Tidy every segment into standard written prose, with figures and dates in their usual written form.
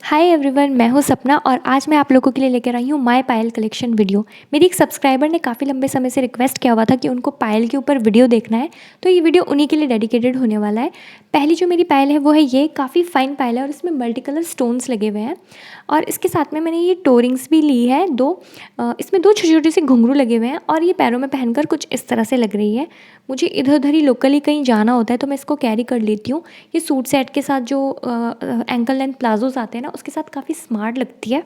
Hi everyone, मैं हूँ सपना और आज मैं आप लोगों के लिए लेकर आई हूँ माय पायल कलेक्शन वीडियो। मेरी एक सब्सक्राइबर ने काफ़ी लंबे समय से रिक्वेस्ट किया हुआ था कि उनको पायल के ऊपर वीडियो देखना है, तो ये वीडियो उन्हीं के लिए डेडिकेटेड होने वाला है। पहली जो मेरी पायल है वो है ये, काफ़ी फाइन पायल है और इसमें मल्टी कलर स्टोन्स लगे हुए हैं और इसके साथ में मैंने ये टोरिंग्स भी ली है दो। इसमें दो छोटे छोटे से घुंघरू लगे हुए हैं और ये पैरों में पहनकर कुछ इस तरह से लग रही है। मुझे इधर उधर ही लोकली कहीं जाना होता है तो मैं इसको कैरी कर लेती हूँ। ये सूट सेट के साथ जो एंकल लेंथ प्लाजोज आते हैं ना, उसके साथ काफ़ी स्मार्ट लगती है।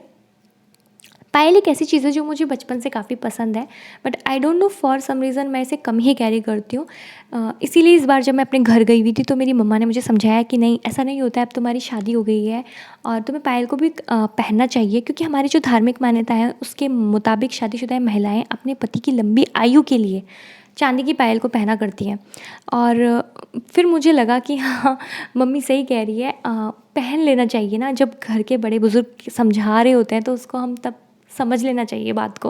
पायल एक ऐसी चीज़ है जो मुझे बचपन से काफ़ी पसंद है, but I don't know for some reason मैं इसे कम ही कैरी करती हूँ। इसीलिए इस बार जब मैं अपने घर गई हुई थी तो मेरी मम्मा ने मुझे समझाया कि नहीं, ऐसा नहीं होता है, अब तुम्हारी शादी हो गई है और तुम्हें पायल को भी पहनना चाहिए, क्योंकि हमारी जो धार्मिक मान्यता है उसके मुताबिक शादीशुदा महिलाएं अपने पति की लंबी आयु के लिए चांदी की पायल को पहना करती हैं। और फिर मुझे लगा कि हाँ, मम्मी सही कह रही है, पहन लेना चाहिए ना। जब घर के बड़े बुज़ुर्ग समझा रहे होते हैं तो उसको हम तब समझ लेना चाहिए बात को।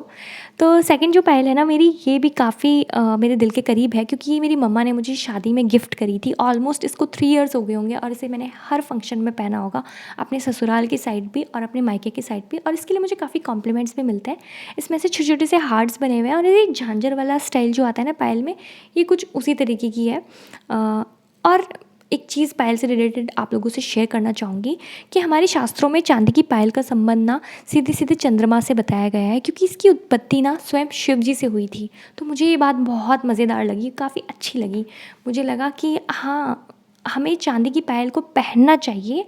तो सेकंड जो पायल है ना मेरी, ये भी काफ़ी मेरे दिल के करीब है, क्योंकि ये मेरी मम्मा ने मुझे शादी में गिफ्ट करी थी। ऑलमोस्ट इसको 3 इयर्स हो गए होंगे और इसे मैंने हर फंक्शन में पहना होगा, अपने ससुराल की साइड भी और अपने मायके की साइड भी, और इसके लिए मुझे काफ़ी कॉम्प्लीमेंट्स भी मिलते हैं। इसमें से छोटे छोटे से हार्ट्स बने हुए हैं और ये झांझर वाला स्टाइल जो आता है ना पायल में, ये कुछ उसी तरीके की है। और एक चीज़ पायल से रिलेटेड आप लोगों से शेयर करना चाहूँगी कि हमारे शास्त्रों में चांदी की पायल का संबंध ना सीधे सीधे चंद्रमा से बताया गया है, क्योंकि इसकी उत्पत्ति ना स्वयं शिव जी से हुई थी। तो मुझे ये बात बहुत मज़ेदार लगी, काफ़ी अच्छी लगी। मुझे लगा कि हाँ, हमें चांदी की पायल को पहनना चाहिए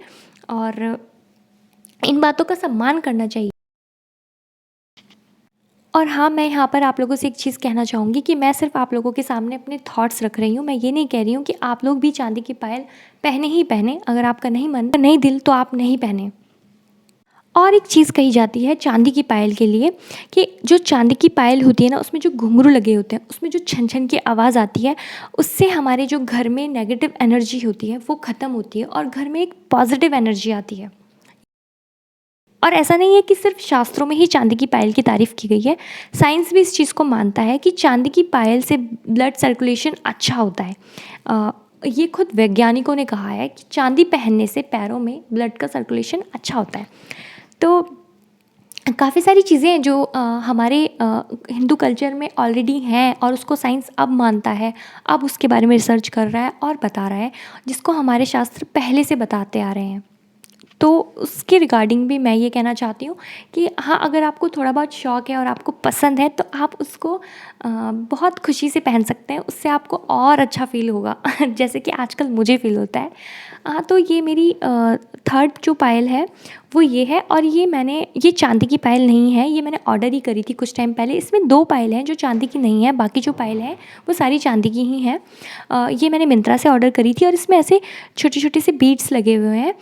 और इन बातों का सम्मान करना चाहिए। और हाँ, मैं यहाँ पर आप लोगों से एक चीज़ कहना चाहूँगी कि मैं सिर्फ़ आप लोगों के सामने अपने थॉट्स रख रही हूँ। मैं ये नहीं कह रही हूँ कि आप लोग भी चांदी की पायल पहने ही पहने। अगर आपका नहीं मन, नहीं दिल, तो आप नहीं पहने। और एक चीज़ कही जाती है चांदी की पायल के लिए कि जो चांदी की पायल होती है ना, उसमें जो घुंघरू लगे होते हैं, उसमें जो छन छन की आवाज़ आती है, उससे हमारे जो घर में नेगेटिव एनर्जी होती है वो ख़त्म होती है और घर में एक पॉजिटिव एनर्जी आती है। और ऐसा नहीं है कि सिर्फ शास्त्रों में ही चांदी की पायल की तारीफ़ की गई है। साइंस भी इस चीज़ को मानता है कि चांदी की पायल से ब्लड सर्कुलेशन अच्छा होता है। ये खुद वैज्ञानिकों ने कहा है कि चांदी पहनने से पैरों में ब्लड का सर्कुलेशन अच्छा होता है। तो काफ़ी सारी चीज़ें हैं जो हमारे हिंदू कल्चर में ऑलरेडी हैं और उसको साइंस अब मानता है, अब उसके बारे में रिसर्च कर रहा है और बता रहा है, जिसको हमारे शास्त्र पहले से बताते आ रहे हैं। तो उसके रिगार्डिंग भी मैं ये कहना चाहती हूँ कि हाँ, अगर आपको थोड़ा बहुत शौक़ है और आपको पसंद है तो आप उसको बहुत खुशी से पहन सकते हैं, उससे आपको और अच्छा फ़ील होगा जैसे कि आजकल मुझे फ़ील होता है। तो ये मेरी थर्ड जो पायल है वो ये है, और ये चांदी की पायल नहीं है, ये मैंने ऑर्डर ही करी थी कुछ टाइम पहले। इसमें 2 पायल हैं जो चांदी की नहीं है, बाकी जो पायल हैं वो सारी चांदी की ही हैं। ये मैंने मिंत्रा से ऑर्डर करी थी और इसमें ऐसे छोटे छोटे से बीड्स लगे हुए हैं।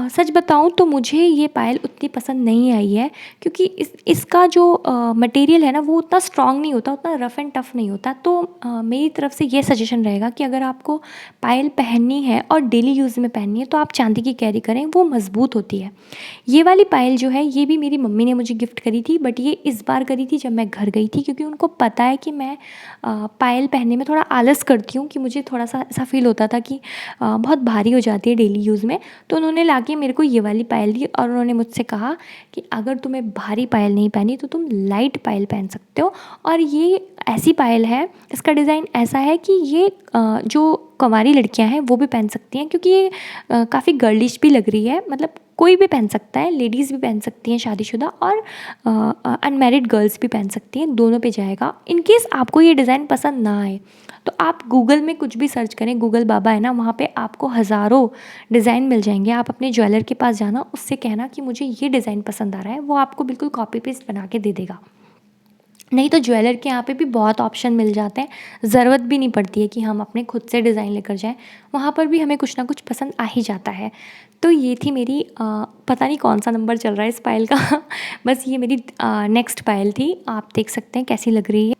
सच बताऊँ तो मुझे ये पायल उतनी पसंद नहीं आई है, क्योंकि इसका जो मटेरियल है ना वो उतना स्ट्रॉन्ग नहीं होता, उतना रफ़ एंड टफ़ नहीं होता। तो मेरी तरफ से ये सजेशन रहेगा कि अगर आपको पायल पहननी है और डेली यूज़ में पहननी है तो आप चांदी की कैरी करें, वो मज़बूत होती है। ये वाली पायल जो है ये भी मेरी मम्मी ने मुझे गिफ्ट करी थी, बट ये इस बार करी थी जब मैं घर गई थी, क्योंकि उनको पता है कि मैं पायल पहनने में थोड़ा आलस करती हूँ, कि मुझे थोड़ा-सा ऐसा फ़ील होता था कि बहुत भारी हो जाती है डेली यूज़ में। तो उन्होंने लाके मेरे को ये वाली पायल दी और उन्होंने मुझसे कहा कि अगर तुम्हें भारी पायल नहीं पहनी तो तुम लाइट पायल पहन सकते हो। और ये ऐसी पायल है, इसका डिज़ाइन ऐसा है कि ये जो कुंवारी लड़कियां हैं वो भी पहन सकती हैं, क्योंकि ये काफ़ी गर्लिश भी लग रही है। मतलब कोई भी पहन सकता है, लेडीज़ भी पहन सकती हैं शादीशुदा, और अनमैरिड गर्ल्स भी पहन सकती हैं, दोनों पे जाएगा। इन केस आपको ये डिज़ाइन पसंद ना आए तो आप गूगल में कुछ भी सर्च करें, गूगल बाबा है ना, वहाँ पे आपको हज़ारों डिज़ाइन मिल जाएंगे। आप अपने ज्वेलर के पास जाना, उससे कहना कि मुझे ये डिज़ाइन पसंद आ रहा है, वो आपको बिल्कुल कॉपी पेस्ट बना के दे देगा। नहीं तो ज्वेलर के यहाँ पे भी बहुत ऑप्शन मिल जाते हैं, ज़रूरत भी नहीं पड़ती है कि हम अपने खुद से डिज़ाइन लेकर जाएं, वहाँ पर भी हमें कुछ ना कुछ पसंद आ ही जाता है। तो ये थी मेरी पता नहीं कौन सा नंबर चल रहा है इस पायल का बस ये मेरी नेक्स्ट पायल थी, आप देख सकते हैं कैसी लग रही है।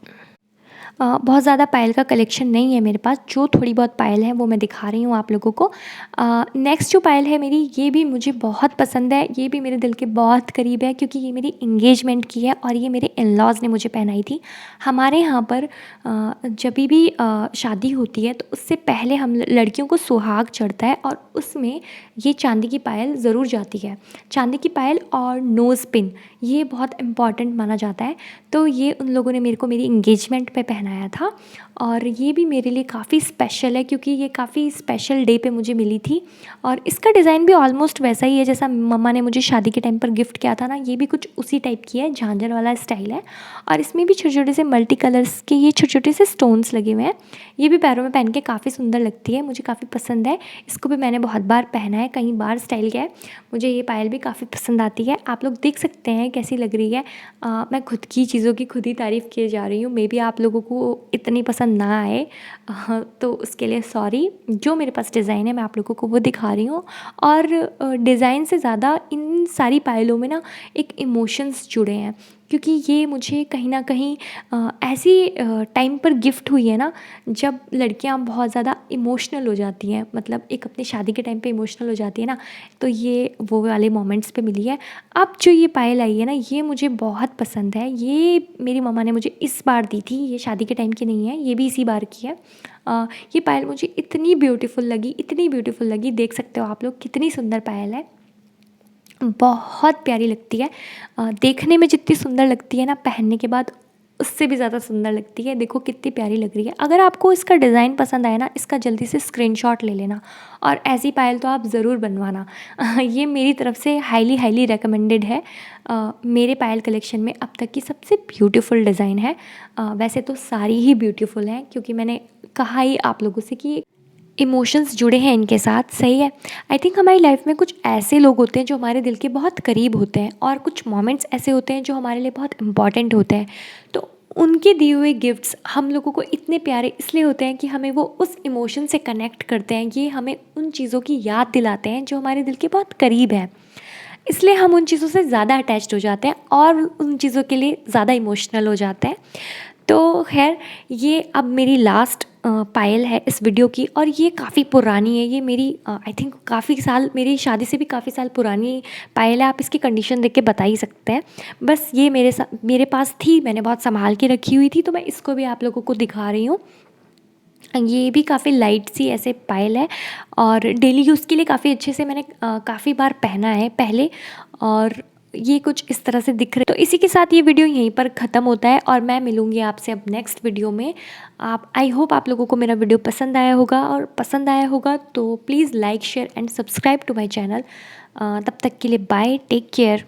बहुत ज़्यादा पायल का कलेक्शन नहीं है मेरे पास, जो थोड़ी बहुत पायल है वो मैं दिखा रही हूँ आप लोगों को। नेक्स्ट जो पायल है मेरी, ये भी मुझे बहुत पसंद है, ये भी मेरे दिल के बहुत करीब है, क्योंकि ये मेरी इंगेजमेंट की है और ये मेरे इन-लॉज़ ने मुझे पहनाई थी। हमारे यहाँ पर जभी भी शादी होती है तो उससे पहले हम लड़कियों को सुहाग चढ़ता है और उसमें ये चांदी की पायल ज़रूर जाती है। चांदी की पायल और नोज़ पिन, ये बहुत इम्पॉर्टेंट माना जाता है। तो ये उन लोगों ने मेरे को मेरी इंगेजमेंट पे पहनाया था और ये भी मेरे लिए काफ़ी स्पेशल है, क्योंकि ये काफ़ी स्पेशल डे पे मुझे मिली थी। और इसका डिज़ाइन भी ऑलमोस्ट वैसा ही है जैसा मम्मा ने मुझे शादी के टाइम पर गिफ्ट किया था ना, ये भी कुछ उसी टाइप की है, झांझर वाला स्टाइल है। और इसमें भी छोटे छोटे से मल्टी कलर्स के ये छोटे छोटे से स्टोन्स लगे हुए हैं। ये भी पैरों में पहन के काफ़ी सुंदर लगती है, मुझे काफ़ी पसंद है। इसको भी मैंने बहुत बार पहना है, कई बार स्टाइल किया है। मुझे ये पायल भी काफ़ी पसंद आती है, आप लोग देख सकते हैं कैसी लग रही है। मैं खुद की चीज़ों की खुद ही तारीफ़ किए जा रही हूँ, मे बी आप लोगों को इतनी पसंद ना आए, तो उसके लिए सॉरी। जो मेरे पास डिज़ाइन है मैं आप लोगों को वो दिखा रही हूँ। और डिज़ाइन से ज़्यादा इन सारी पायलों में ना एक इमोशंस जुड़े हैं, क्योंकि ये मुझे कहीं न कहीं ऐसी टाइम पर गिफ्ट हुई है ना, जब लड़कियां बहुत ज़्यादा इमोशनल हो जाती हैं, मतलब एक अपनी शादी के टाइम पे इमोशनल हो जाती है ना, तो ये वो वाले मोमेंट्स पे मिली है। अब जो ये पायल आई है ना, ये मुझे बहुत पसंद है। ये मेरी मम्मा ने मुझे इस बार दी थी, ये शादी के टाइम की नहीं है, ये भी इसी बार की है। ये पायल मुझे इतनी ब्यूटीफुल लगी, इतनी ब्यूटीफुल लगी, देख सकते हो आप लोग कितनी सुंदर पायल है, बहुत प्यारी लगती है। देखने में जितनी सुंदर लगती है ना, पहनने के बाद उससे भी ज़्यादा सुंदर लगती है। देखो कितनी प्यारी लग रही है। अगर आपको इसका डिज़ाइन पसंद आया ना, इसका जल्दी से स्क्रीनशॉट ले लेना और ऐसी पायल तो आप ज़रूर बनवाना। ये मेरी तरफ से हाईली हाईली रिकमेंडेड है। मेरे पायल कलेक्शन में अब तक की सबसे ब्यूटीफुल डिज़ाइन है। वैसे तो सारी ही ब्यूटीफुल हैं, क्योंकि मैंने कहा ही आप लोगों से कि इमोशंस जुड़े हैं इनके साथ, सही है। आई थिंक हमारी लाइफ में कुछ ऐसे लोग होते हैं जो हमारे दिल के बहुत करीब होते हैं, और कुछ मोमेंट्स ऐसे होते हैं जो हमारे लिए बहुत इम्पॉर्टेंट होते हैं। तो उनके दिए हुए गिफ्ट्स हम लोगों को इतने प्यारे इसलिए होते हैं कि हमें वो उस इमोशन से कनेक्ट करते हैं, ये हमें उन चीज़ों की याद दिलाते हैं जो हमारे दिल के बहुत करीब हैं। इसलिए हम उन चीज़ों से ज़्यादा अटैच्ड हो जाते हैं और उन चीज़ों के लिए ज़्यादा इमोशनल हो जाते हैं। तो खैर, ये अब मेरी लास्ट पायल है इस वीडियो की, और ये काफ़ी पुरानी है। ये मेरी आई थिंक काफ़ी साल, मेरी शादी से भी काफ़ी साल पुरानी पायल है। आप इसकी कंडीशन देख के बता ही सकते हैं। बस ये मेरे पास थी, मैंने बहुत संभाल के रखी हुई थी, तो मैं इसको भी आप लोगों को दिखा रही हूँ। ये भी काफ़ी लाइट सी ऐसे पायल है और डेली यूज़ के लिए काफ़ी अच्छे से मैंने काफ़ी बार पहना है पहले, और ये कुछ इस तरह से दिख रहे। तो इसी के साथ ये वीडियो यहीं पर ख़त्म होता है और मैं मिलूँगी आपसे अब नेक्स्ट वीडियो में। आप आई होप आप लोगों को मेरा वीडियो पसंद आया होगा, और पसंद आया होगा तो please like share and subscribe to my channel. तब तक के लिए बाय, टेक केयर।